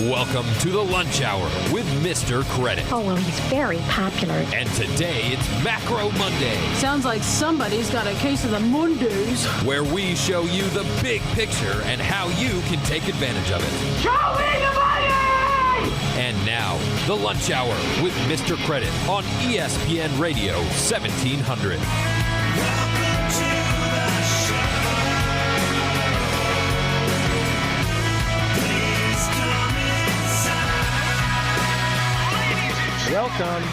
Welcome to the Lunch Hour with Mr. Credit. Oh, well, he's very popular. And today it's Macro Monday, Sounds like somebody's got a case of the Mondays. where we show you the big picture and how you can take advantage of it. Show me the money! And now, the Lunch Hour with Mr. Credit on ESPN Radio 1700. Welcome.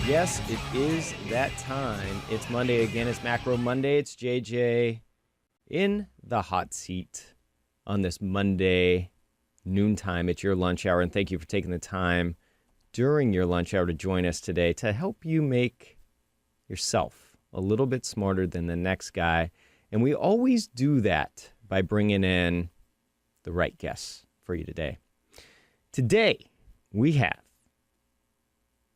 Yes, it is that time. It's Monday again. It's Macro Monday. It's JJ in the hot seat on this Monday noontime. It's your lunch hour, and thank you for taking the time during your lunch hour to join us today to help you make yourself a little bit smarter than the next guy. And we always do that by bringing in the right guests for you today. Today, we have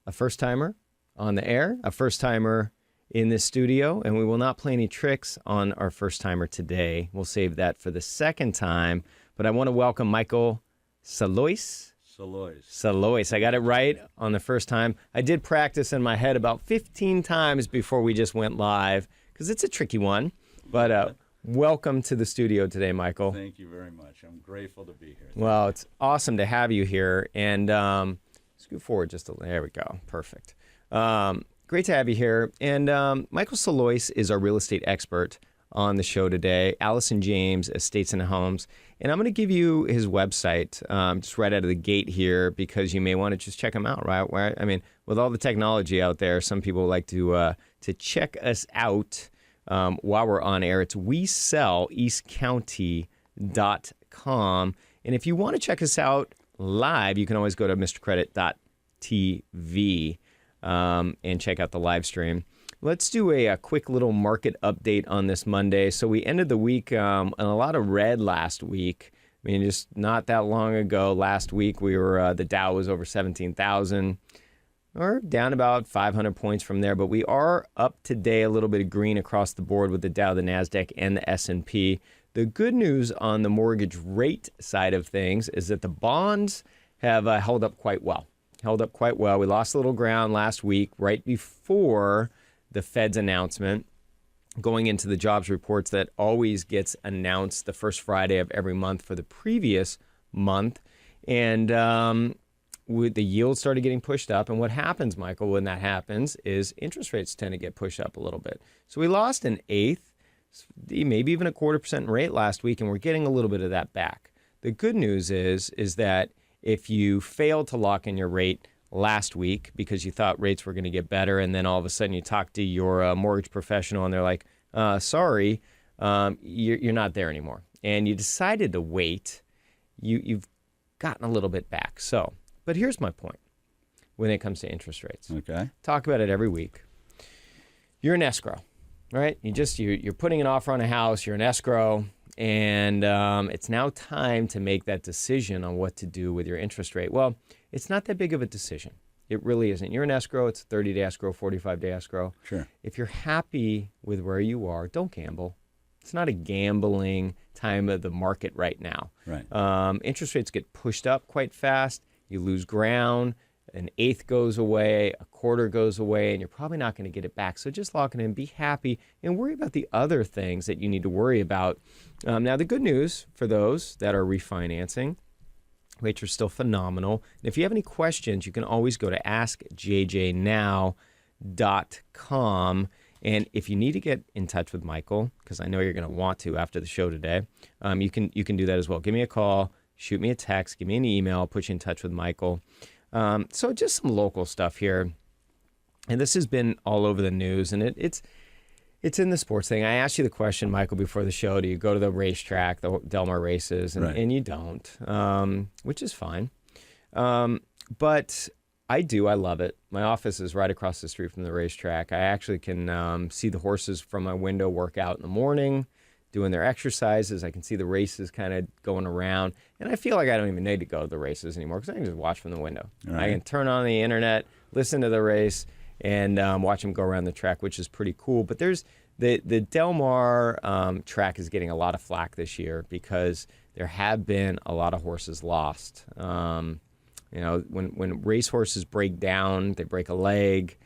a first-timer on the air, a first-timer in this studio, and we will not play any tricks on our first-timer today. We'll save that for the second time, but I want to welcome Michael Salois. Salois. I got it right on the first time. I did practice in my head about 15 times before we just went live, because it's a tricky one, but welcome to the studio today, Michael. Thank you very much. I'm grateful to be here. Well, it's awesome to have you here, and scoot forward just a little. There we go. Perfect. Great to have you here. And Michael Salois is our real estate expert on the show today. Allison James, Estates and Homes. And I'm going to give you his website just right out of the gate here because you may want to just check him out, right? I mean, with all the technology out there, some people like to check us out while we're on air. It's WeSellEastCounty.com. And if you want to check us out live, you can always go to mrcredit.tv and check out the live stream. Let's do a quick little market update on this Monday. So we ended the week on a lot of red last week. I mean, just not that long ago, last week, we were the Dow was over 17,000, or down about 500 points from there. But we are up today, a little bit of green across the board with the Dow, the NASDAQ, and the S&P. The good news on the mortgage rate side of things is that the bonds have held up quite well. We lost a little ground last week right before the Fed's announcement going into the jobs reports that always gets announced the first Friday of every month for the previous month. And the yields started getting pushed up. And what happens, Michael, when that happens is interest rates tend to get pushed up a little bit. So we lost an eighth, maybe even 0.25% rate last week, and we're getting a little bit of that back. The good news is that if you failed to lock in your rate last week because you thought rates were going to get better, and then all of a sudden you talk to your mortgage professional and they're like, sorry, you're not there anymore, and you decided to wait, you've gotten a little bit back. So, but here's my point when it comes to interest rates. Okay. Talk about it every week. You're in escrow. Right? You're putting an offer on a house, you're in escrow, and it's now time to make that decision on what to do with your interest rate. Well, it's not that big of a decision. It really isn't. You're in escrow, it's a 30-day escrow, 45-day escrow. Sure. If you're happy with where you are, don't gamble. It's not a gambling time of the market right now. Right. Interest rates get pushed up quite fast. You lose ground. An eighth goes away, a quarter goes away, and you're probably not going to get it back. So just lock it in, be happy, and worry about the other things that you need to worry about. Now, the good news for those that are refinancing, rates are still phenomenal. And if you have any questions, you can always go to askjjnow.com. And if you need to get in touch with Michael, because I know you're going to want to after the show today, you can do that as well. Give me a call, shoot me a text, give me an email, I'll put you in touch with Michael. So just some local stuff here. And this has been all over the news, and it's in the sports thing. I asked you the question, Michael, before the show, do you go to the racetrack, the Del Mar races? And, right. And you don't, which is fine. But I do. I love it. My office is right across the street from the racetrack. I actually can see the horses from my window work out in the morning, doing their exercises. I can see the races kind of going around. And I feel like I don't even need to go to the races anymore because I can just watch from the window. Right. I can turn on the internet, listen to the race, and watch them go around the track, which is pretty cool. But there's the Del Mar track is getting a lot of flack this year because there have been a lot of horses lost. When racehorses break down, they break a leg,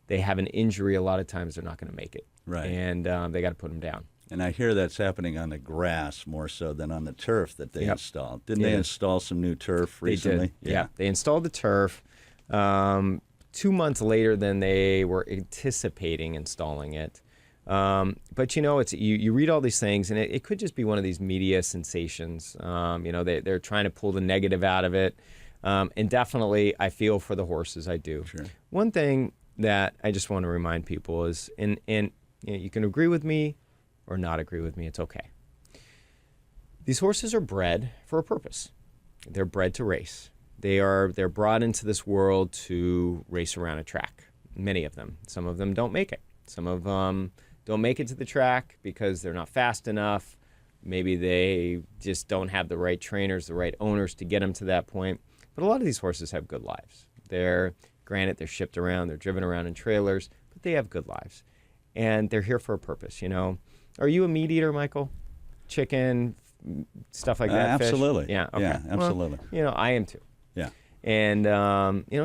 they have an injury, a lot of times they're not going to make it. Right. And they got to put them down. And I hear that's happening on the grass more so than on the turf that they installed. Didn't they Yeah. install some new turf recently? They did. Yeah. They installed the turf 2 months later than they were anticipating installing it. But it's you read all these things, and it could just be one of these media sensations. They're trying to pull the negative out of it. And definitely, I feel for the horses. I do. Sure. One thing that I just want to remind people is, and you can agree with me or not agree with me. It's okay. These horses are bred for a purpose. They're bred to race. They're brought into this world to race around a track. Many of them. Some of them don't make it. Some of them don't make it to the track because they're not fast enough. Maybe they just don't have the right trainers, the right owners to get them to that point. But a lot of these horses have good lives. Granted, they're shipped around, they're driven around in trailers, but they have good lives. And they're here for a purpose, Are you a meat eater, Michael? Chicken, stuff like that? Absolutely. Fish? Yeah, okay. Yeah, absolutely. Well, I am too. Yeah. And,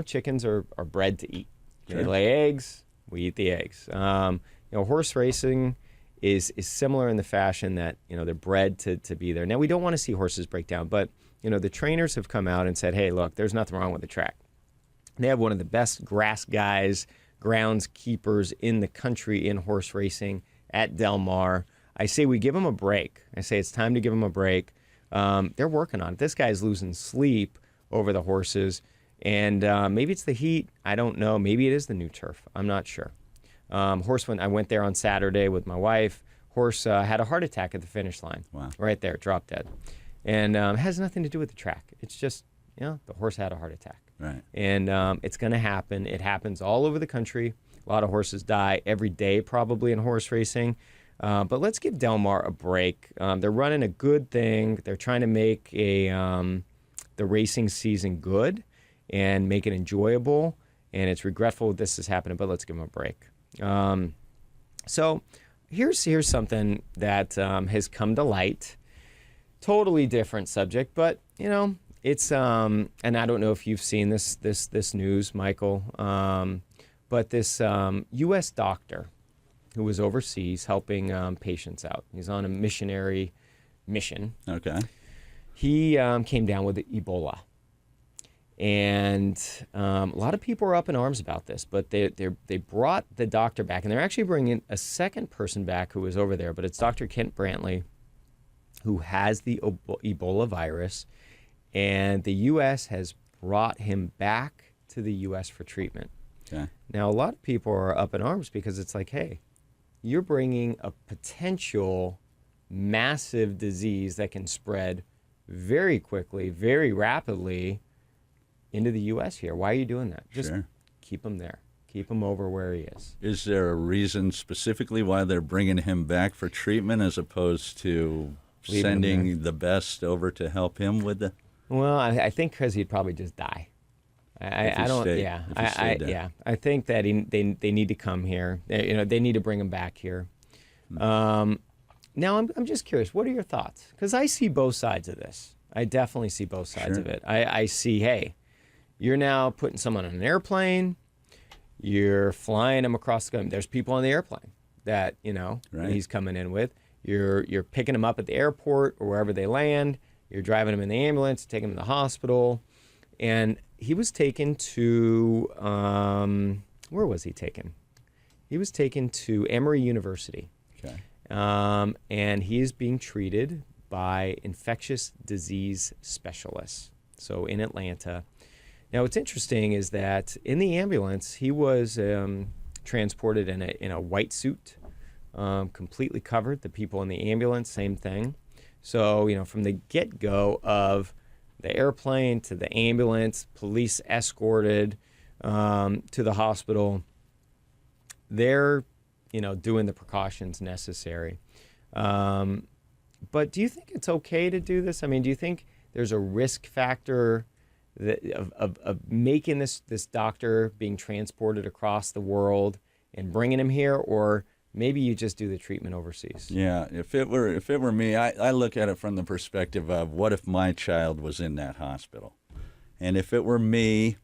chickens are bred to eat. Sure. They lay eggs, we eat the eggs. Horse racing is similar in the fashion that, they're bred to be there. Now, we don't want to see horses break down, but, the trainers have come out and said, hey, look, there's nothing wrong with the track. They have one of the best grass guys, grounds keepers in the country in horse racing at Del Mar. I say we give them a break. I say it's time to give them a break. They're working on it. This guy's losing sleep over the horses, and maybe it's the heat. I don't know. Maybe it is the new turf. I'm not sure. I went there on Saturday with my wife. Horse had a heart attack at the finish line. Wow. Right there, dropped dead. And it has nothing to do with the track. It's just, the horse had a heart attack. Right. And it's going to happen. It happens all over the country. A lot of horses die every day probably in horse racing. But let's give Del Mar a break. They're running a good thing. They're trying to make the racing season good and make it enjoyable. And it's regretful this is happening, but let's give them a break. So here's something that has come to light. Totally different subject, but, it's, and I don't know if you've seen this news, Michael, but this U.S. doctor who was overseas helping patients out. He's on a missionary mission. Okay. He came down with Ebola. And a lot of people are up in arms about this, but they brought the doctor back, and they're actually bringing a second person back who was over there, but it's Dr. Kent Brantley, who has the Ebola virus, and the U.S. has brought him back to the U.S. for treatment. Okay. Now, a lot of people are up in arms because it's like, hey, you're bringing a potential massive disease that can spread very quickly, very rapidly into the U.S. here. Why are you doing that? Just keep him there. Keep him over where he is. Is there a reason specifically why they're bringing him back for treatment as opposed to sending the best over to help him with the... Well, I think because he'd probably just die. I don't. Yeah, I think that they need to come here. They need to bring him back here. Now, I'm just curious. What are your thoughts? Because I see both sides of this. I definitely see both sides of it. I see. Hey, you're now putting someone on an airplane. You're flying them across the country. There's people on the airplane that he's coming in with. You're picking them up at the airport or wherever they land. You're driving them in the ambulance, taking them to the hospital. And he was taken to, where was he taken? He was taken to Emory University. Okay. And he is being treated by infectious disease specialists. So in Atlanta. Now, what's interesting is that in the ambulance, he was transported in a white suit, completely covered. The people in the ambulance, same thing. So, from the get-go of the airplane to the ambulance, police escorted to the hospital, they're, doing the precautions necessary. But do you think it's okay to do this? I mean, do you think there's a risk factor of making this doctor being transported across the world and bringing him here? Or maybe you just do the treatment overseas. Yeah, if it were me, I look at it from the perspective of what if my child was in that hospital, and if it were me,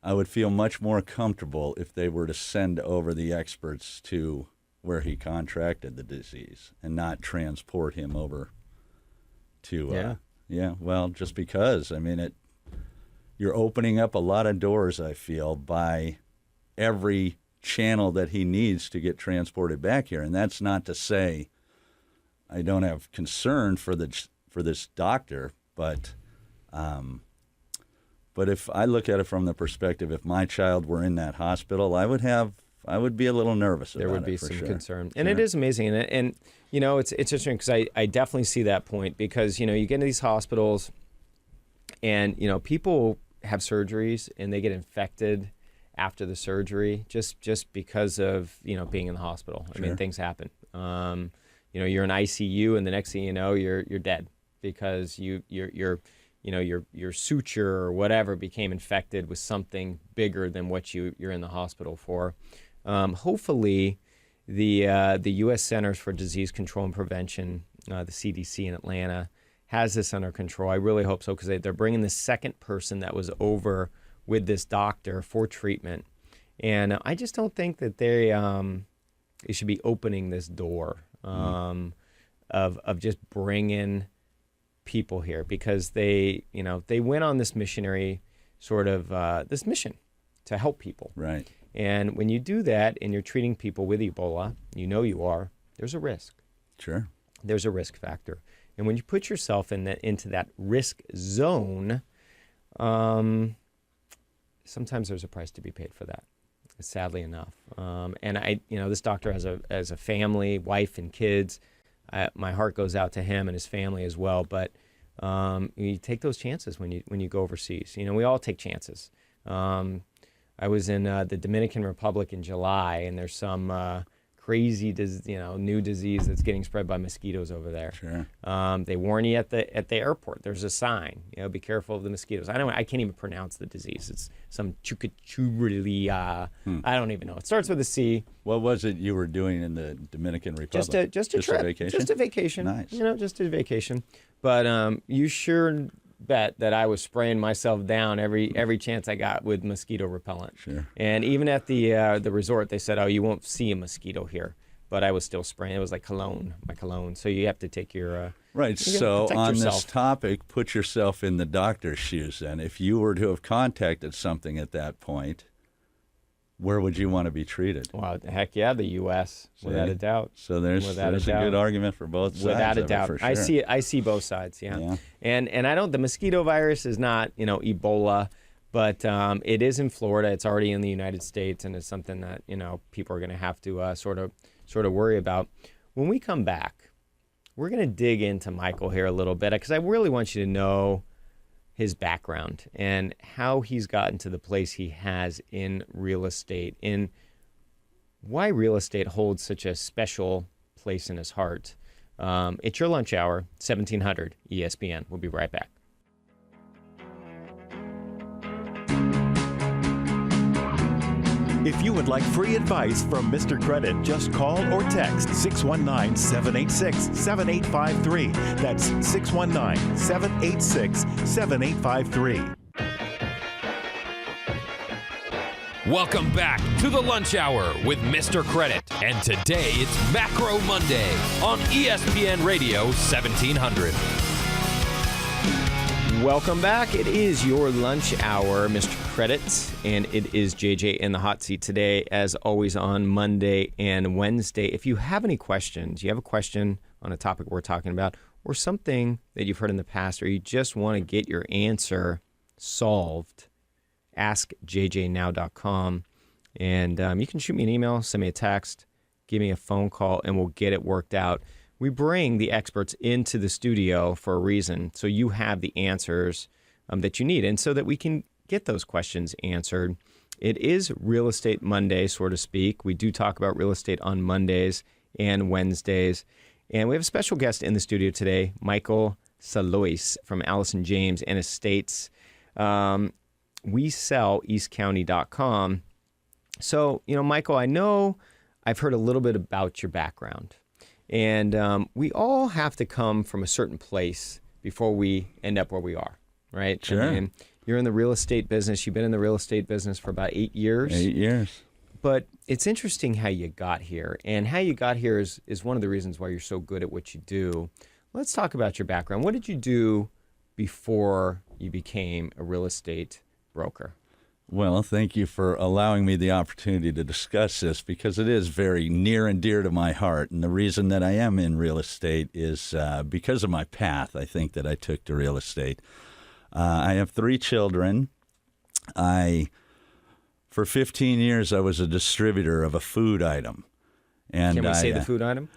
I would feel much more comfortable if they were to send over the experts to where he contracted the disease and not transport him over to. Well, just because you're opening up a lot of doors, I feel, by every channel that he needs to get transported back here. And that's not to say I don't have concern for this doctor, but if I look at it from the perspective, if my child were in that hospital, I would be a little nervous about it. There would be some sure. concern. And it is amazing. And it's interesting because I definitely see that point because, you get into these hospitals and, people have surgeries and they get infected after the surgery just because of, being in the hospital. Sure. I mean, things happen. You're in ICU and the next thing you know, you're dead because your suture or whatever became infected with something bigger than what you're in the hospital for. Hopefully, the U.S. Centers for Disease Control and Prevention, the CDC in Atlanta, has this under control. I really hope so because they're bringing the second person that was over with this doctor for treatment. And I just don't think that they should be opening this door of just bringing people here because they went on this missionary sort of this mission to help people. Right. And when you do that and you're treating people with Ebola, there's a risk. Sure. There's a risk factor. And when you put yourself into that risk zone, sometimes there's a price to be paid for that, sadly enough. And this doctor has a family, wife and kids. My heart goes out to him and his family as well. But you take those chances when you go overseas. We all take chances. I was in the Dominican Republic in July, and there's some crazy, new disease that's getting spread by mosquitoes over there. Sure. They warn you at the airport. There's a sign. Be careful of the mosquitoes. I can't even pronounce the disease. It's some chukachurulia. I don't even know. It starts with a C. What was it you were doing in the Dominican Republic? Just a trip. A vacation? Just a vacation. Nice. Just a vacation. But you sure bet that I was spraying myself down every chance I got with mosquito repellent. Sure. And even at the resort, they said, "Oh, you won't see a mosquito here." But I was still spraying. It was like my cologne. So you have to take your right. So on this topic, put yourself in the doctor's shoes. And if you were to have contacted something at that point, where would you want to be treated? Well, heck yeah, the U.S. without a doubt. So there's a good argument for both sides. Without a doubt, for sure. I see both sides. Yeah. And I don't. The mosquito virus is not Ebola, but it is in Florida. It's already in the United States, and it's something that people are going to have to sort of worry about. When we come back, we're going to dig into Michael here a little bit because I really want you to know his background and how he's gotten to the place he has in real estate and why real estate holds such a special place in his heart. It's your lunch hour, 1700 ESPN. We'll be right back. If you would like free advice from Mr. Credit, just call or text 619-786-7853. That's 619-786-7853. Welcome back to the Lunch Hour with Mr. Credit. And today it's Macro Monday on ESPN Radio 1700. Welcome back. It is your lunch hour, Mr. Credit, and it is JJ in the hot seat today, as always on Monday and Wednesday. If you have any questions, you have a question on a topic we're talking about, or something that you've heard in the past, or you just want to get your answer solved, askjjnow.com. And you can shoot me an email, send me a text, give me a phone call, and we'll get it worked out. We bring the experts into the studio for a reason, so you have the answers that you need, and so that we can get those questions answered. It is Real Estate Monday, so to speak. We do talk about real estate on Mondays and Wednesdays, and we have a special guest in the studio today, Michael Salois from Allison James and Estates. We sell eastcounty.com. So, Michael, I know I've heard a little bit about your background. And we all have to come from a certain place before we end up where we are, right? Sure. I mean, you're in the real estate business. You've been in the real estate business for about 8 years. 8 years. But it's interesting how you got here. And how you got here is one of the reasons why you're so good at what you do. Let's talk about your background. What did you do before you became a real estate broker? Well, thank you for allowing me the opportunity to discuss this because it is very near and dear to my heart. And the reason that I am in real estate is because of my path, I think, that I took to real estate. I have 3 children. For 15 years, I was a distributor of a food item. And Can we say the food item?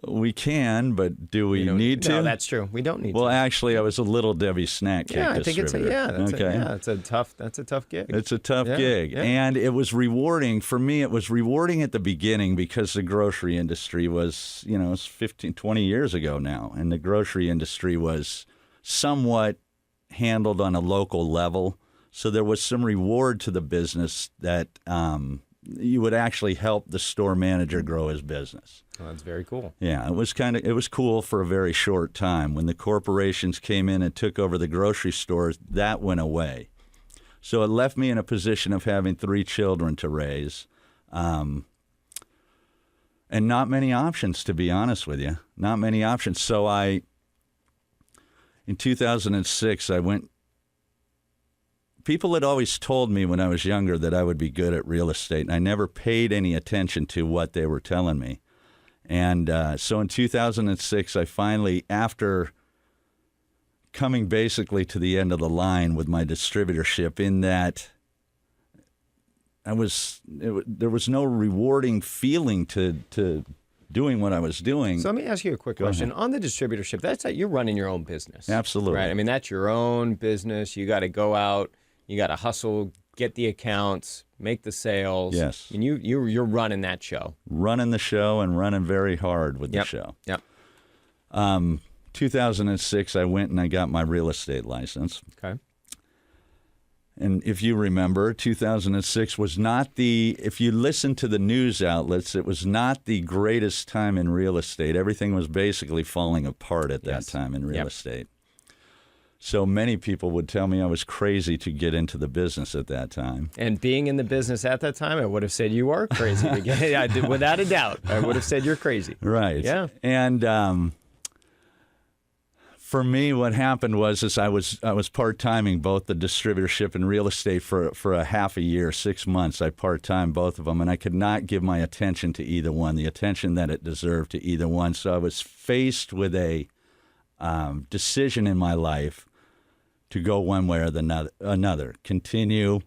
We can, but do we need to? No, that's true. We don't need to. Well, actually, I was a Little Debbie snack cake distributor. That's a tough gig. It's a tough gig. Yeah. And it was rewarding. For me, it was rewarding at the beginning because the grocery industry was, it's 15, 20 years ago now. And the grocery industry was somewhat handled on a local level. So there was some reward to the business that you would actually help the store manager grow his business. Well, that's very cool. Yeah, it was cool for a very short time. When the corporations came in and took over the grocery stores, that went away. So it left me in a position of having 3 children to raise, and not many options, to be honest with you. Not many options. So in 2006, I went. People had always told me when I was younger that I would be good at real estate, and I never paid any attention to what they were telling me. And so in 2006, I finally, after coming basically to the end of the line with my distributorship, in that there was no rewarding feeling to doing what I was doing. So let me ask you a quick question. On the distributorship, you're running your own business. Absolutely. Right? I mean, that's your own business. You got to go out. You got to hustle, get the accounts, make the sales. Yes. And you're running that show. Running the show and running very hard with the show. Yep. 2006, I went and I got my real estate license. Okay. And if you remember, 2006 was not if you listen to the news outlets, it was not the greatest time in real estate. Everything was basically falling apart at that time in real estate. So many people would tell me I was crazy to get into the business at that time. And being in the business at that time, I would have said you are crazy to get. Without a doubt, I would have said you're crazy. Right. Yeah. And for me, what happened was I was part-timing both the distributorship and real estate for a half a year, 6 months. I part-timed both of them, and I could not give my attention to either one, the attention that it deserved to either one. So I was faced with a decision in my life to go one way or another. Continue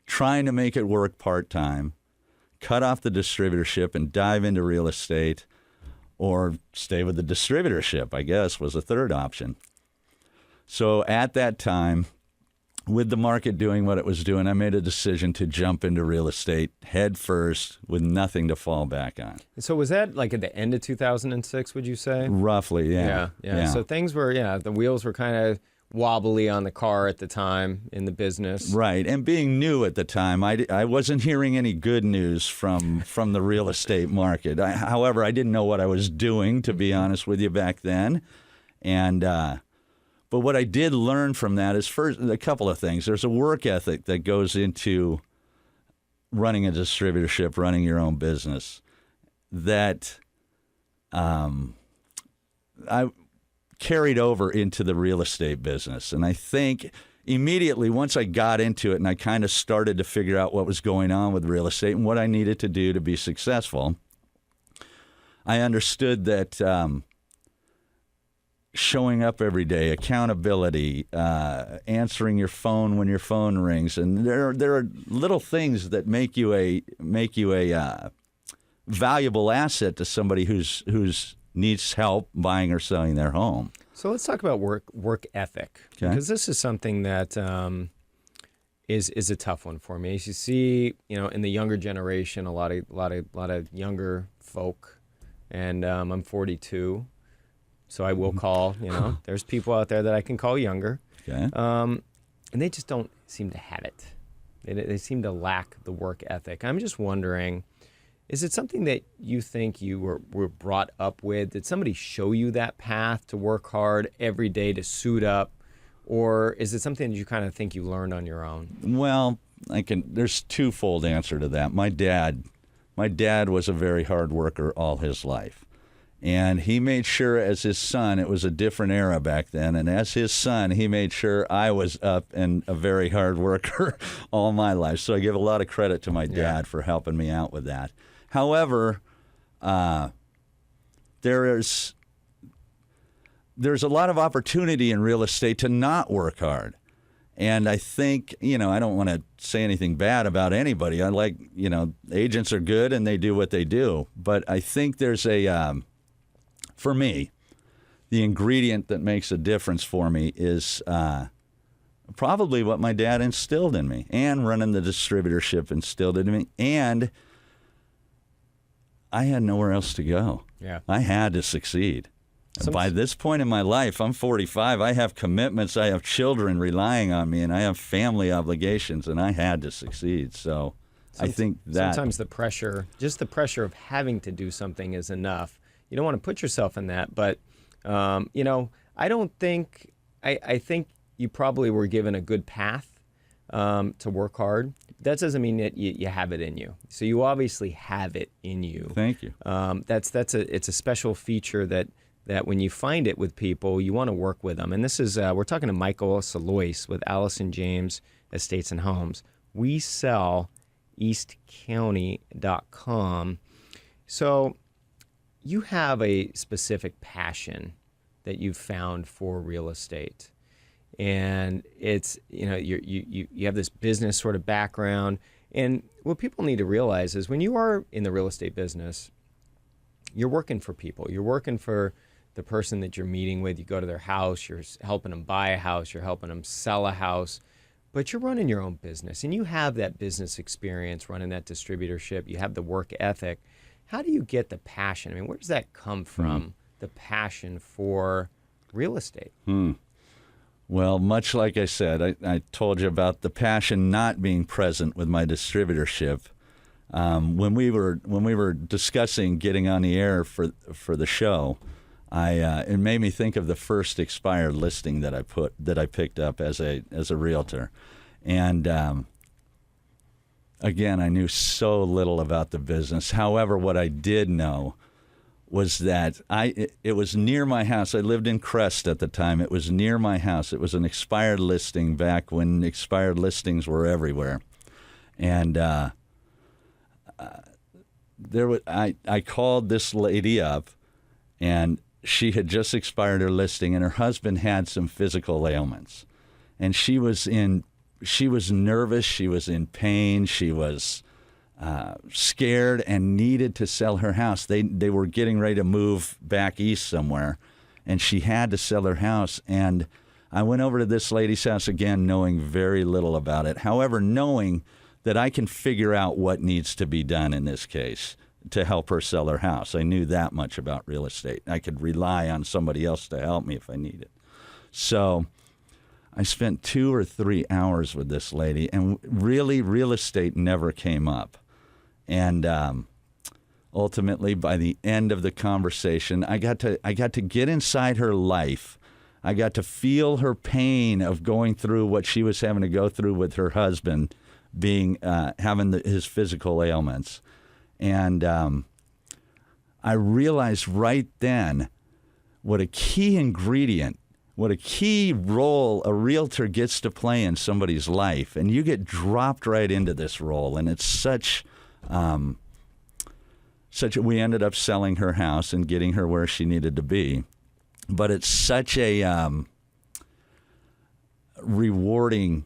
trying to make it work part-time, cut off the distributorship and dive into real estate, or stay with the distributorship, I guess, was a third option. So at that time, with the market doing what it was doing, I made a decision to jump into real estate head first with nothing to fall back on. So was that like at the end of 2006, would you say? Roughly, yeah. Yeah. So things were, the wheels were kind of wobbly on the car at the time in the business. Right. And being new at the time, I wasn't hearing any good news from the real estate market. However, I didn't know what I was doing, to be honest with you, back then. And but what I did learn from that is first a couple of things. There's a work ethic that goes into running a distributorship, running your own business, that I carried over into the real estate business. And I think immediately once I got into it and I kind of started to figure out what was going on with real estate and what I needed to do to be successful, I understood that showing up every day, accountability, answering your phone when your phone rings, and there are little things that make you a valuable asset to somebody who's needs help buying or selling their home. So let's talk about work ethic, because this is something that is a tough one for me. As you see, in the younger generation, a lot of younger folk, and I'm 42, so I will call. There's people out there that I can call younger, and they just don't seem to have it. They seem to lack the work ethic. I'm just wondering, Is it something that you think you were brought up with? Did somebody show you that path to work hard every day, to suit up? Or is it something that you kind of think you learned on your own? Well, there's twofold answer to that. My dad was a very hard worker all his life. And he made sure as his son, it was a different era back then, and as his son, he made sure I was up and a very hard worker all my life. So I give a lot of credit to my dad for helping me out with that. However, there's a lot of opportunity in real estate to not work hard. And I think, I don't want to say anything bad about anybody. I like, agents are good and they do what they do. But I think there's for me, the ingredient that makes a difference for me is probably what my dad instilled in me, and running the distributorship instilled it in me. And I had nowhere else to go. Yeah. I had to succeed. By this point in my life, I'm 45. I have commitments. I have children relying on me, and I have family obligations, and I had to succeed. So I think that sometimes the pressure of having to do something is enough. You don't want to put yourself in that, but I don't think I think you probably were given a good path to work hard. That doesn't mean that you have it in you. So you obviously have it in you. Thank you. It's a special feature that when you find it with people, you want to work with them. And this is we're talking to Michael Salois with Allison James Estates and Homes. We sell eastcounty.com. So you have a specific passion that you've found for real estate, and it's you have this business sort of background. And what people need to realize is when you are in the real estate business, you're working for people. You're working for the person that you're meeting with. You go to their house, you're helping them buy a house, you're helping them sell a house, but you're running your own business, and you have that business experience running that distributorship. You have the work ethic. How do you get the passion? I mean, where does that come from, the passion for real estate? Well, much like I said, I told you about the passion not being present with my distributorship. When we were discussing getting on the air for the show, it made me think of the first expired listing that I picked up as a realtor, and again, I knew so little about the business. However, what I did know was that it was near my house. I lived in Crest at the time. It was near my house. It was an expired listing back when expired listings were everywhere, and I called this lady up, and she had just expired her listing, and her husband had some physical ailments, and she was nervous, she was in pain, she was scared and needed to sell her house. They were getting ready to move back east somewhere, and she had to sell her house. And I went over to this lady's house again, knowing very little about it. However, knowing that I can figure out what needs to be done in this case to help her sell her house. I knew that much about real estate. I could rely on somebody else to help me if I needed. So I spent 2 or 3 hours with this lady, and really real estate never came up. And ultimately, by the end of the conversation, I got to get inside her life. I got to feel her pain of going through what she was having to go through with her husband, having his physical ailments. And I realized right then what a key ingredient, what a key role a realtor gets to play in somebody's life. And you get dropped right into this role. And it's we ended up selling her house and getting her where she needed to be. But it's such a rewarding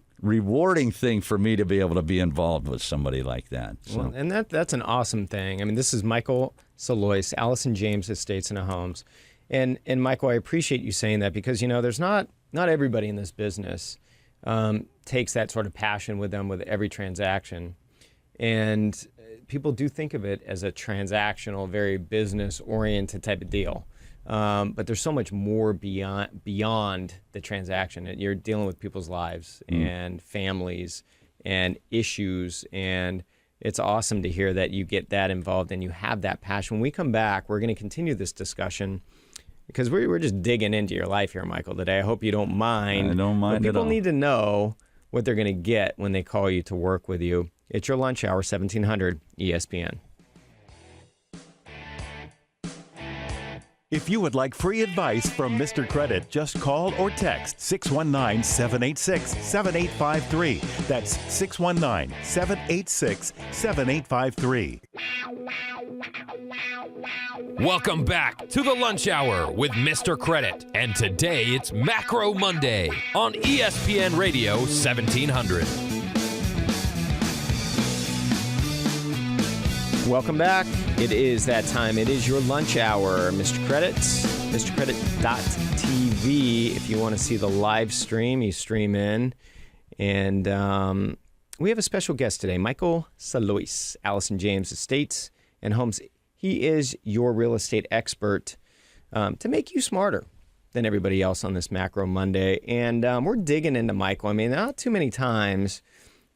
thing for me to be able to be involved with somebody like that. So. Well, and that's an awesome thing. I mean, this is Michael Salois, Allison James Estates and Homes. And Michael, I appreciate you saying that because, there's not everybody in this business takes that sort of passion with them with every transaction. And people do think of it as a transactional, very business-oriented type of deal. But there's so much more beyond the transaction. You're dealing with people's lives and families and issues, and it's awesome to hear that you get that involved and you have that passion. When we come back, we're going to continue this discussion because we're just digging into your life here, Michael, today. I hope you don't mind. I don't mind but at all. people need to know what they're going to get when they call you to work with you. It's your lunch hour, 1700 ESPN. If you would like free advice from Mr. Credit, just call or text 619-786-7853. That's 619-786-7853. Welcome back to the Lunch Hour with Mr. Credit. And today it's Macro Monday on ESPN Radio 1700. Welcome back. It is that time. It is your lunch hour, Mr. Credit. MrCredit.tv. If you want to see the live stream, you stream in. And we have a special guest today, Michael Salois, Allison James Estates and Homes. He is your real estate expert to make you smarter than everybody else on this Macro Monday. And we're digging into Michael. I mean, not too many times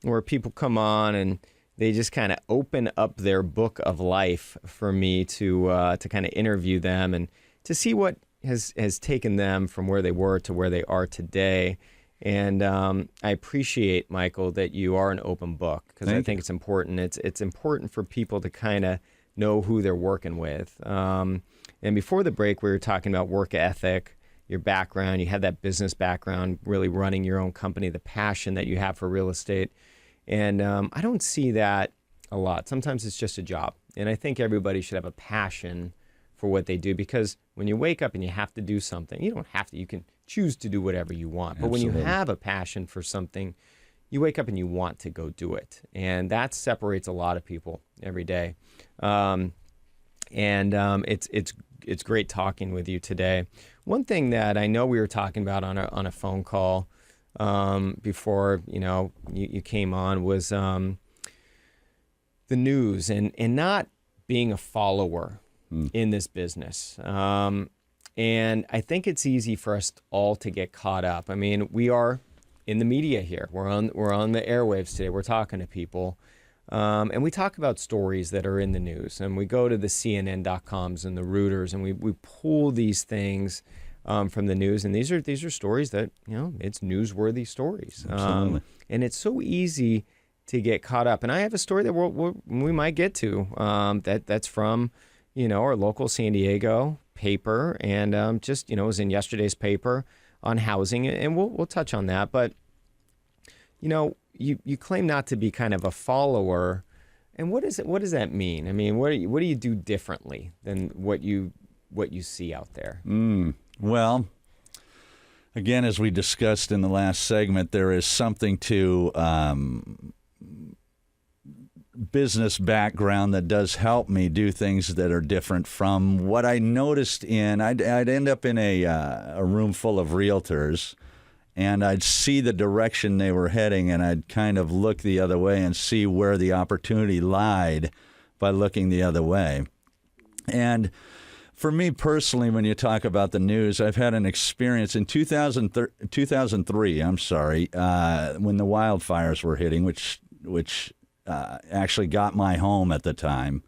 where people come on and they just kind of open up their book of life for me to kind of interview them and to see what has taken them from where they were to where they are today. And I appreciate, Michael, that you are an open book because I think it's important. It's important for people to kind of know who they're working with. And before the break, we were talking about work ethic, your background. You had that business background, really running your own company, the passion that you have for real estate. And I don't see that a lot. Sometimes it's just a job. And I think everybody should have a passion for what they do because when you wake up and you have to do something, you don't have to. You can choose to do whatever you want. But when you have a passion for something, you wake up and you want to go do it. And that separates a lot of people every day. It's great talking with you today. One thing that I know we were talking about on a phone call before you came on was the news and not being a follower in this business. And I think it's easy for us all to get caught up. I mean, we are in the media here. We're on the airwaves today. We're talking to people. And we talk about stories that are in the news. And we go to the CNN.coms and the Reuters and we pull these things from the news, and these are stories that it's newsworthy stories, and it's so easy to get caught up. And I have a story that we might get to that's from our local San Diego paper, and it was in yesterday's paper on housing, and we'll touch on that. But you claim not to be kind of a follower, and what does that mean? I mean, what do you do differently than what you see out there? Well, again, as we discussed in the last segment, there is something to business background that does help me do things that are different from what I noticed I'd end up in a room full of realtors, and I'd see the direction they were heading, and I'd kind of look the other way and see where the opportunity lied by looking the other way. And for me personally, when you talk about the news, I've had an experience in 2003, when the wildfires were hitting, which actually got my home at the time.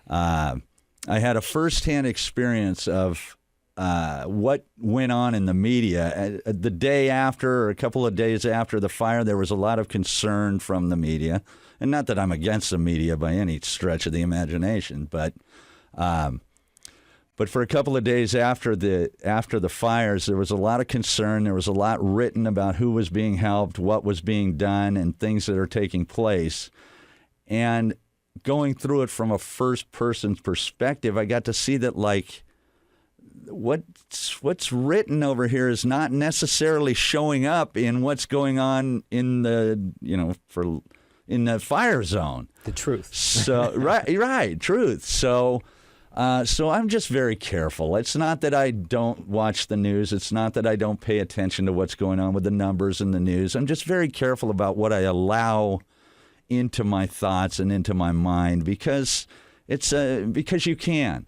I had a firsthand experience of what went on in the media. The day after, or a couple of days after the fire, there was a lot of concern from the media. And not that I'm against the media by any stretch of the imagination, but for a couple of days after the fires, there was a lot of concern. There was a lot written about who was being helped, what was being done, and things that are taking place. And going through it from a first-person perspective, I got to see that, what's written over here is not necessarily showing up in what's going on in the fire zone. The truth. So right, truth. So I'm just very careful. It's not that I don't watch the news. It's not that I don't pay attention to what's going on with the numbers in the news. I'm just very careful about what I allow into my thoughts and into my mind because you can.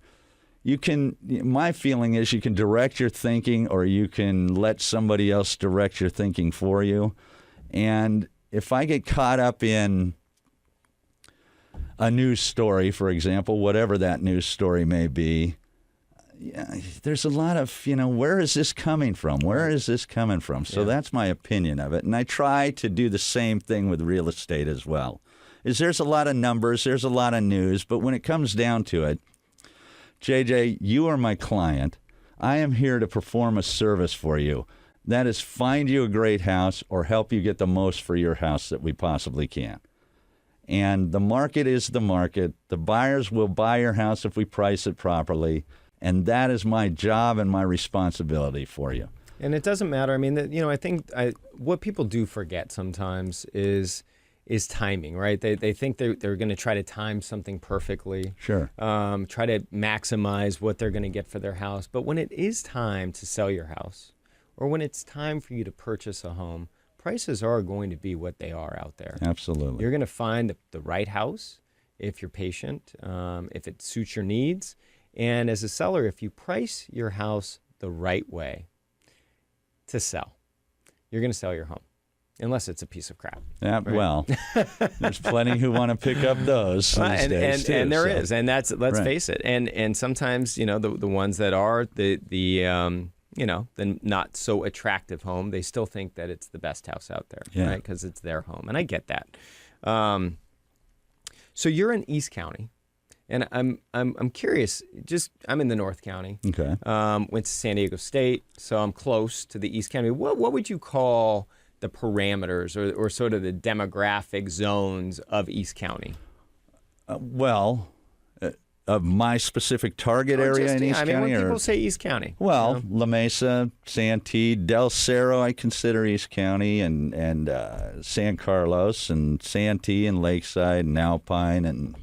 My feeling is you can direct your thinking or you can let somebody else direct your thinking for you. And if I get caught up in a news story, for example, whatever that news story may be, there's a lot of, where is this coming from? Where is this coming from? So that's my opinion of it. And I try to do the same thing with real estate as well. There's a lot of numbers, there's a lot of news, but when it comes down to it, JJ, you are my client. I am here to perform a service for you. That is find you a great house or help you get the most for your house that we possibly can. And the market is the market. The buyers will buy your house if we price it properly. And that is my job and my responsibility for you. And it doesn't matter. I mean, I think what people do forget sometimes is timing, right? They think they're going to try to time something perfectly. Sure. Try to maximize what they're going to get for their house. But when it is time to sell your house, or when it's time for you to purchase a home, prices are going to be what they are out there. Absolutely. You're going to find the right house if you're patient, if it suits your needs. And as a seller, if you price your house the right way to sell, you're going to sell your home, unless it's a piece of crap. Yeah, right? Well, there's plenty who want to pick up those these days too. And there is, and that's let's face it. And sometimes the ones that are the not so attractive home, they still think that it's the best house out there, right? Because it's their home, and I get that. So you're in East County. And I'm curious. I'm in the North County. Okay. Went to San Diego State, so I'm close to the East County. What would you call the parameters or sort of the demographic zones of East County? Of my specific target area in East County? When people say East County. Well, La Mesa, Santee, Del Cerro, I consider East County, and San Carlos, and Santee, and Lakeside, and Alpine, and,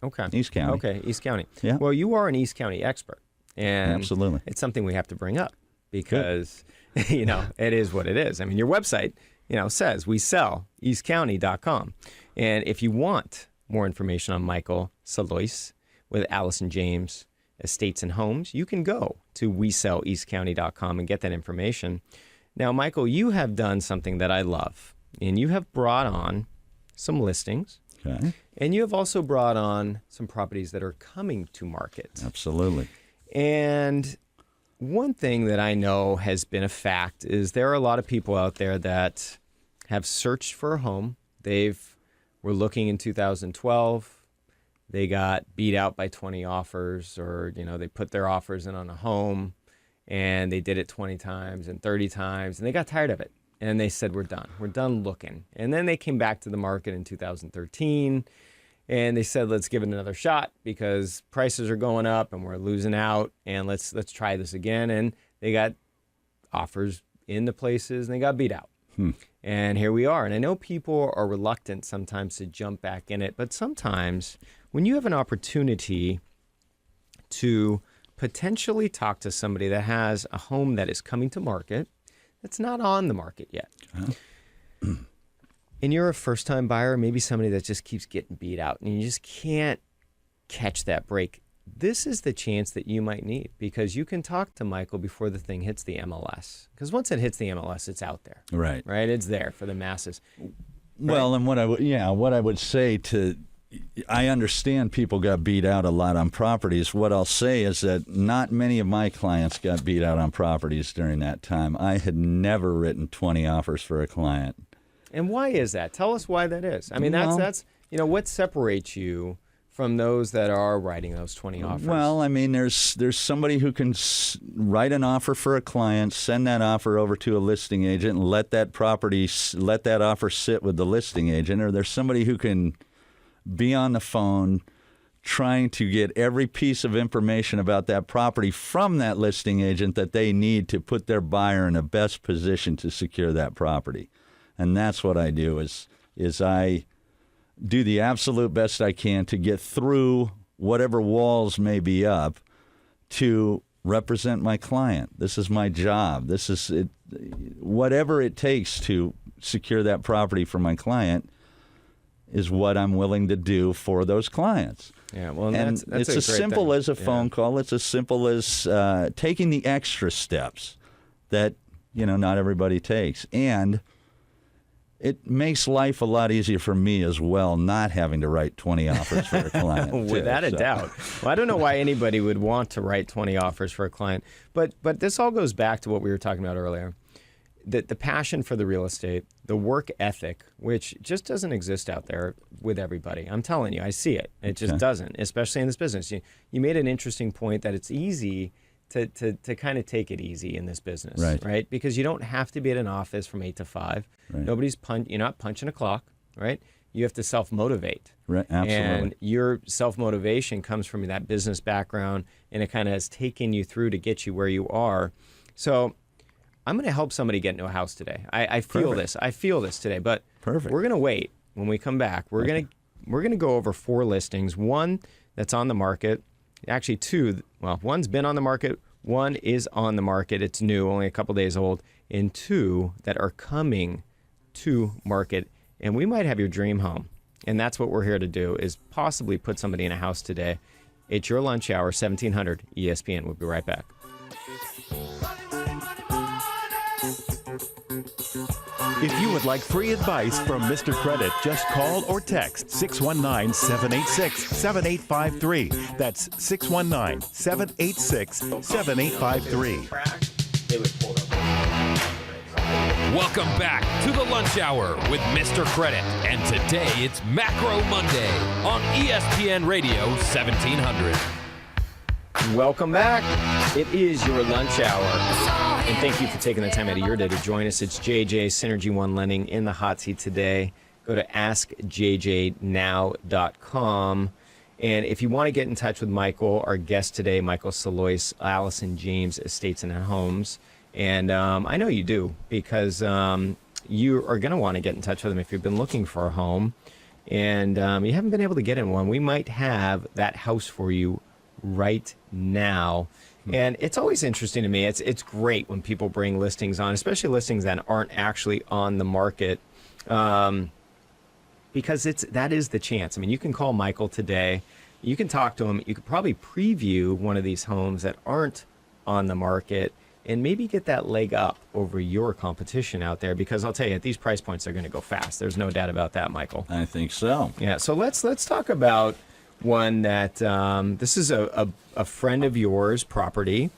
Okay. East County. Okay, East County. Yeah. Well, you are an East County expert. And absolutely. It's something we have to bring up because, it is what it is. I mean, your website, says we sell eastcounty.com. And if you want more information on Michael Salois with Allison James Estates and Homes, you can go to weselleastcounty.com and get that information. Now, Michael, you have done something that I love, and you have brought on some listings. Okay. And you have also brought on some properties that are coming to market. Absolutely. And one thing that I know has been a fact is there are a lot of people out there that have searched for a home. Were looking in 2012. They got beat out by 20 offers, or, they put their offers in on a home and they did it 20 times and 30 times and they got tired of it. And they said, we're done looking. And then they came back to the market in 2013 and they said, let's give it another shot because prices are going up and we're losing out, and let's try this again. And they got offers into places and they got beat out. And here we are. And I know people are reluctant sometimes to jump back in it, but sometimes when you have an opportunity to potentially talk to somebody that has a home that is coming to market, that's not on the market yet. And you're a first-time buyer, maybe somebody that just keeps getting beat out and you just can't catch that break. This is the chance that you might need because you can talk to Michael before the thing hits the MLS. Because once it hits the MLS, it's out there. Right. Right? It's there for the masses. Well, right? And what I would say I understand people got beat out a lot on properties. What I'll say is that not many of my clients got beat out on properties during that time. I had never written 20 offers for a client. And why is that? Tell us why that is. I mean, that's what separates you from those that are writing those 20 offers? Well, I mean, there's somebody who can write an offer for a client, send that offer over to a listing agent, and let that offer sit with the listing agent. Or there's somebody who can be on the phone trying to get every piece of information about that property from that listing agent that they need to put their buyer in the best position to secure that property. And that's what I do is I do the absolute best I can to get through whatever walls may be up to represent my client. This is my job. This is it. Whatever it takes to secure that property for my client is what I'm willing to do for those clients. Yeah, well, and that's it's as simple as a phone call. It's as simple as taking the extra steps that not everybody takes. And it makes life a lot easier for me as well, not having to write 20 offers for a client. Without a doubt. Well, I don't know why anybody would want to write 20 offers for a client, but this all goes back to what we were talking about earlier. The passion for the real estate, the work ethic, which just doesn't exist out there with everybody. I'm telling you, I see it. It just doesn't, especially in this business. You made an interesting point that it's easy to kind of take it easy in this business, right? Because you don't have to be at an office from 8 to 5. Right. You're not punching a clock, right? You have to self-motivate. Right, absolutely. And your self-motivation comes from that business background, and it kind of has taken you through to get you where you are. So I'm going to help somebody get into a house today. I feel this. I feel this today. But we're going to wait. When we come back, we're going to go over 4 listings. One that's on the market. Actually, 2. Well, one's been on the market. One is on the market. It's new, only a couple days old. And 2 that are coming to market. And we might have your dream home. And that's what we're here to do, is possibly put somebody in a house today. It's your lunch hour, 1700 ESPN. We'll be right back. If you would like free advice from Mr. Credit, just call or text 619-786-7853. That's 619-786-7853. Welcome back to the Lunch Hour with Mr. Credit. And today it's Macro Monday on ESPN Radio 1700. Welcome back. It is your lunch hour. And thank you for taking the time out of your day to join us. It's JJ, Synergy One Lending, in the hot seat today. Go to AskJJNow.com. And if you want to get in touch with Michael, our guest today, Michael Salois, Allison James Estates and Homes. And I know you do, because you are going to want to get in touch with him if you've been looking for a home and you haven't been able to get in one. We might have that house for you right now. And it's always interesting to me. It's great when people bring listings on, especially listings that aren't actually on the market, because that is the chance. I mean, you can call Michael today. You can talk to him. You could probably preview one of these homes that aren't on the market and maybe get that leg up over your competition out there, because I'll tell you, at these price points, they're going to go fast. There's no doubt about that, Michael. I think so. Yeah, so let's talk about one that this is a friend of yours property,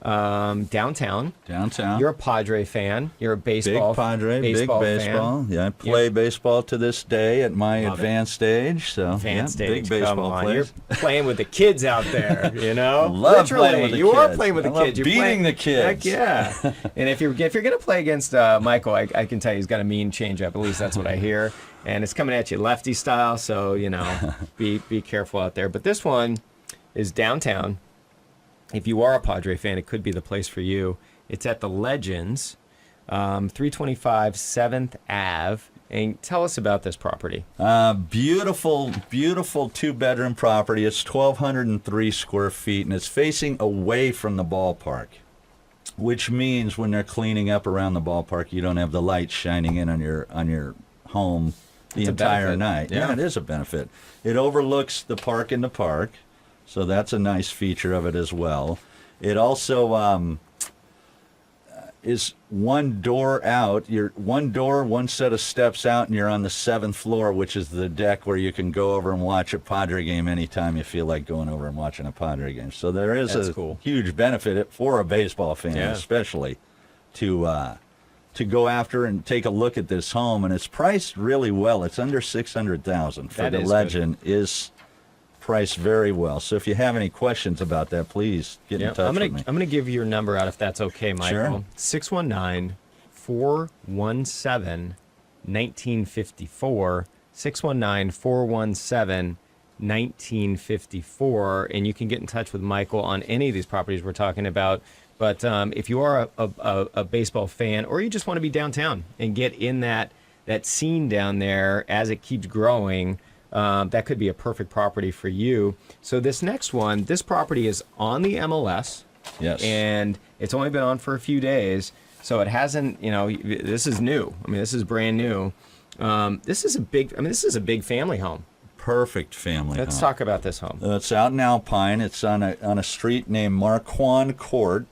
downtown. You're a Padre fan. You're a baseball big Padre, baseball big baseball. fan. Yeah, I play baseball to this day at my advanced age. So advanced age. Big baseball player. You're playing with the kids out there, you know. Love playing with the kids. You are playing with the I love kids. You're beating the kids. Heck yeah. And if you're going to play against Michael, I can tell you he's got a mean changeup. At least that's what I hear. And it's coming at you lefty style, so be careful out there. But this one is downtown. If you are a Padre fan, it could be the place for you. It's at the Legends, 325 7th Ave. And tell us about this property. Beautiful 2-bedroom property. It's 1,203 square feet, and it's facing away from the ballpark, which means when they're cleaning up around the ballpark, you don't have the lights shining in on your home the entire night. Yeah, it is a benefit. It overlooks the park in the park, so that's a nice feature of it as well. It also is one door out. You're one set of steps out, and you're on the 7th floor, which is the deck where you can go over and watch a Padre game anytime you feel like going over and watching a Padre game. So there is huge benefit for a baseball fan, especially, to go after and take a look at this home, and it's priced really well. It's under $600,000 for the Legend. Is priced very well. So if you have any questions about that, please get in touch with me. I'm going to give you your number out if that's okay, Michael. Sure. 619-417-1954. 619-417-1954, and you can get in touch with Michael on any of these properties we're talking about. But if you are a baseball fan, or you just want to be downtown and get in that scene down there as it keeps growing, that could be a perfect property for you. So this next one, this property is on the MLS. Yes. And it's only been on for a few days, so it hasn't, this is new. I mean, this is brand new. This is a big family home. Perfect family home. Let's talk about this home. It's out in Alpine. It's on a street named Marquand Court.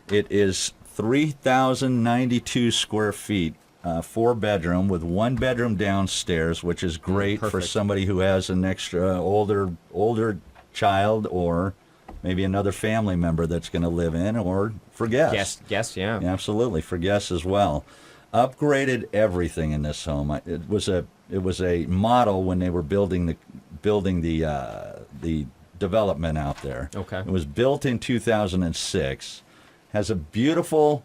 It is 3,092 square feet. 4-bedroom with 1 bedroom downstairs, which is great for perfect. somebody who has an extra older child, or maybe another family member that's going to live in, or for guests. Guests, yeah. Absolutely, for guests as well. Upgraded everything in this home. It was a model when they were building the development out there. Okay. It was built in 2006. Has a beautiful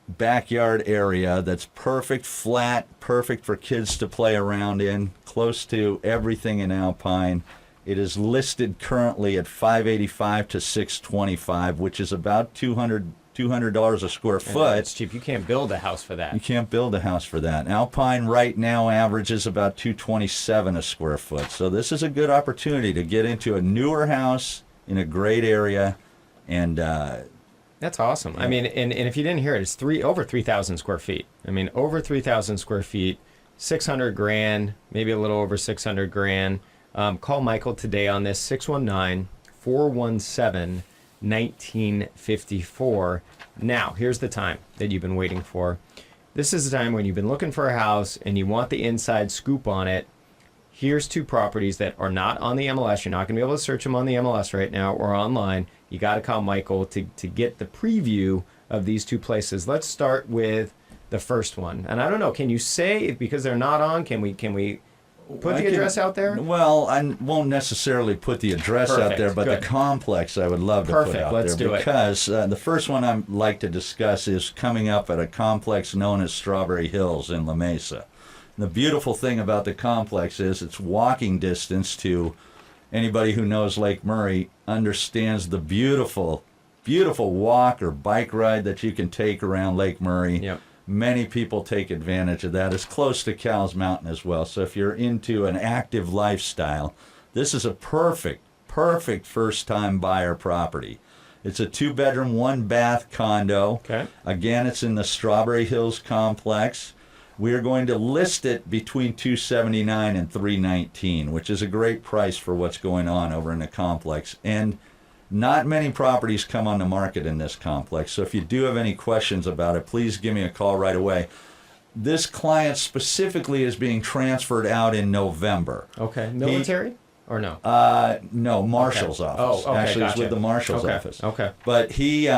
backyard area that's perfect, flat, perfect for kids to play around in, close to everything in Alpine. It is listed currently at $585 to $625, which is about $200 a square foot. It's cheap. You can't build a house for that. You can't build a house for that. Alpine right now averages about $227 a square foot. So this is a good opportunity to get into a newer house in a great area, and That's awesome. I mean, and if you didn't hear it, it's over 3,000 square feet. I mean, over 3,000 square feet, $600,000, maybe a little over $600,000. Call Michael today on this, 619-417-1954. Now, here's the time that you've been waiting for. This is the time when you've been looking for a house and you want the inside scoop on it. Here's 2 properties that are not on the MLS. You're not going to be able to search them on the MLS right now or online. You got to call Michael to get the preview of these 2 places. Let's start with the first one. And I don't know, can you say, because they're not on, can we put the address out there? Well, I won't necessarily put the address out Perfect, there, but good. the complex I would love to Perfect, put out let's there. do it. Because the first one I'd like to discuss is coming up at a complex known as Strawberry Hills in La Mesa. The beautiful thing about the complex is it's walking distance to anybody who knows Lake Murray understands the beautiful, beautiful walk or bike ride that you can take around Lake Murray. Yep. Many people take advantage of that. It's close to Cowles Mountain as well. So if you're into an active lifestyle, this is a perfect first-time buyer property. It's a 2-bedroom, 1-bath condo. Okay. Again, it's in the Strawberry Hills complex. We are going to list it between $279 and $319, which is a great price for what's going on over in the complex. And not many properties come on the market in this complex. So if you do have any questions about it, please give me a call right away. This client specifically is being transferred out in November. Okay. Military or no? No, Marshal's office. Oh, okay, Actually, gotcha. it's with the Marshal's Okay, office. okay. But he,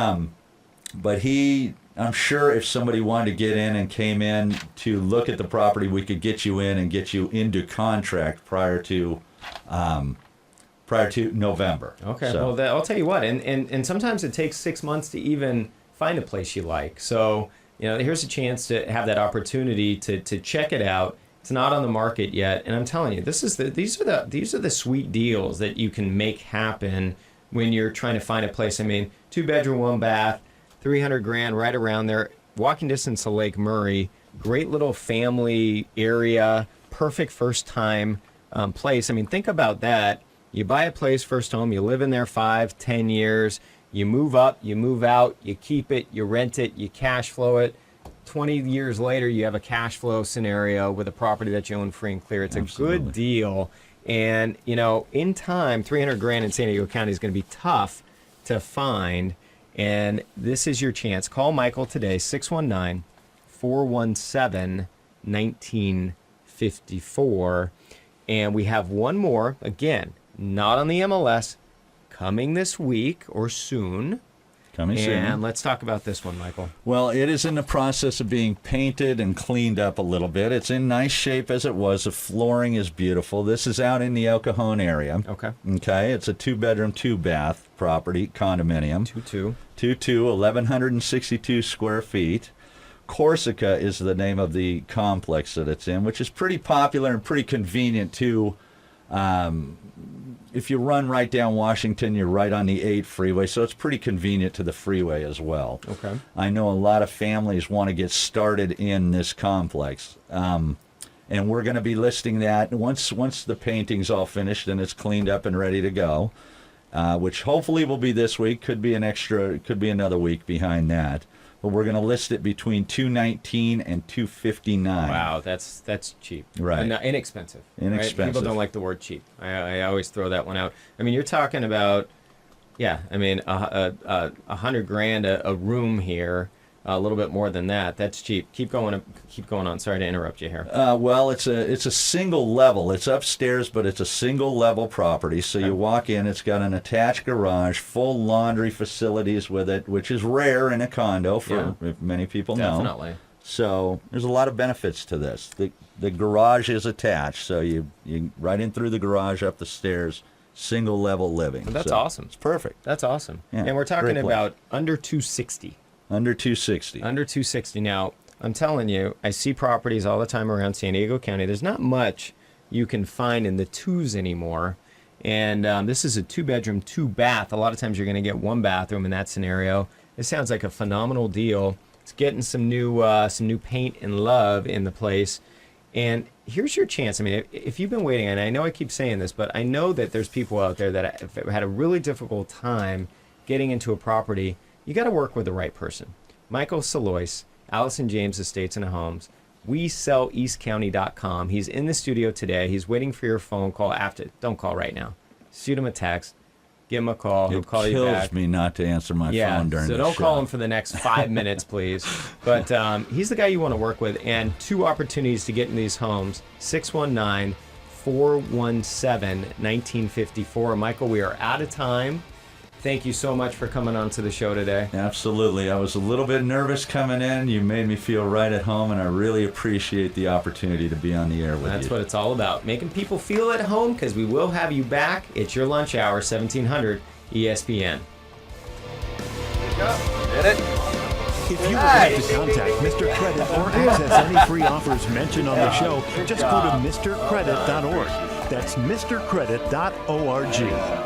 I'm sure if somebody wanted to get in and came in to look at the property, we could get you in and get you into contract prior to November. Okay, So, well, I'll tell you what, and sometimes it takes 6 months to even find a place you like. So, here's a chance to have that opportunity to check it out. It's not on the market yet, and I'm telling you, these are the sweet deals that you can make happen when you're trying to find a place. I mean, 2-bedroom, 1-bath, $300,000, right around there, walking distance to Lake Murray. Great little family area, perfect first time place. I mean, think about that. You buy a place, first home, you live in there 5-10 years, you move up, you move out, you keep it, you rent it, you cash flow it. 20 years later, you have a cash flow scenario with a property that you own free and clear. It's Absolutely. a good deal. And, in time, $300,000 in San Diego County is going to be tough to find. And this is your chance. Call Michael today, 619-417-1954. And we have one more, again, not on the MLS, coming this week or soon. coming soon. And let's talk about this one, Michael. Well, it is in the process of being painted and cleaned up a little bit. It's in nice shape as it was. The flooring is beautiful. This is out in the El Cajon area. Okay. Okay. It's a 2-bedroom, 2-bath property, condominium. 2-2. 1,162 square feet. Corsica is the name of the complex that it's in, which is pretty popular and pretty convenient too. If you run right down Washington, you're right on the 8 freeway, so it's pretty convenient to the freeway as well. Okay. I know a lot of families want to get started in this complex, and we're going to be listing that once the painting's all finished and it's cleaned up and ready to go, which hopefully will be this week. Could be another week behind that. But we're going to list it between $219 and $259. Wow, that's cheap. Right. Inexpensive. Inexpensive. Right? People don't like the word cheap. I always throw that one out. I mean, you're talking about, $100,000 a room here. a little bit more than that. That's cheap. Keep going on. Sorry to interrupt you here. Well, it's a single level. It's upstairs, but it's a single level property. So you walk in, it's got an attached garage, full laundry facilities with it, which is rare in a condo for many people know. Definitely. So there's a lot of benefits to this. The garage is attached, so you right in through the garage, up the stairs, single level living. That's So awesome. It's perfect. That's awesome. Yeah, And we're talking great place. about under 260. Under 260. Under 260. Now, I'm telling you, I see properties all the time around San Diego County. There's not much you can find in the twos anymore. And this is a 2-bedroom, 2-bath. A lot of times you're going to get 1 bathroom in that scenario. It sounds like a phenomenal deal. It's getting some new paint and love in the place. And here's your chance. I mean, if you've been waiting, and I know I keep saying this, but I know that there's people out there that have had a really difficult time getting into a property. You got to work with the right person. Michael Salois, Allison James Estates and Homes. WeSellEastCounty.com. He's in the studio today. He's waiting for your phone call after. Don't call right now. Shoot him a text. Give him a call. He'll call you back. It kills me not to answer my phone during so the don't show. call him for the next 5 minutes, please. But he's the guy you want to work with. And 2 opportunities to get in these homes. 619-417-1954. Michael, we are out of time. Thank you so much for coming on to the show today. Absolutely. I was a little bit nervous coming in. You made me feel right at home, and I really appreciate the opportunity to be on the air with you. That's what it's all about. Making people feel at home, because we will have you back. It's your lunch hour, 1700 ESPN. Did it? If you would like to contact Mr. Credit or access any free offers mentioned on the show, just go to MrCredit.org. That's MrCredit.org.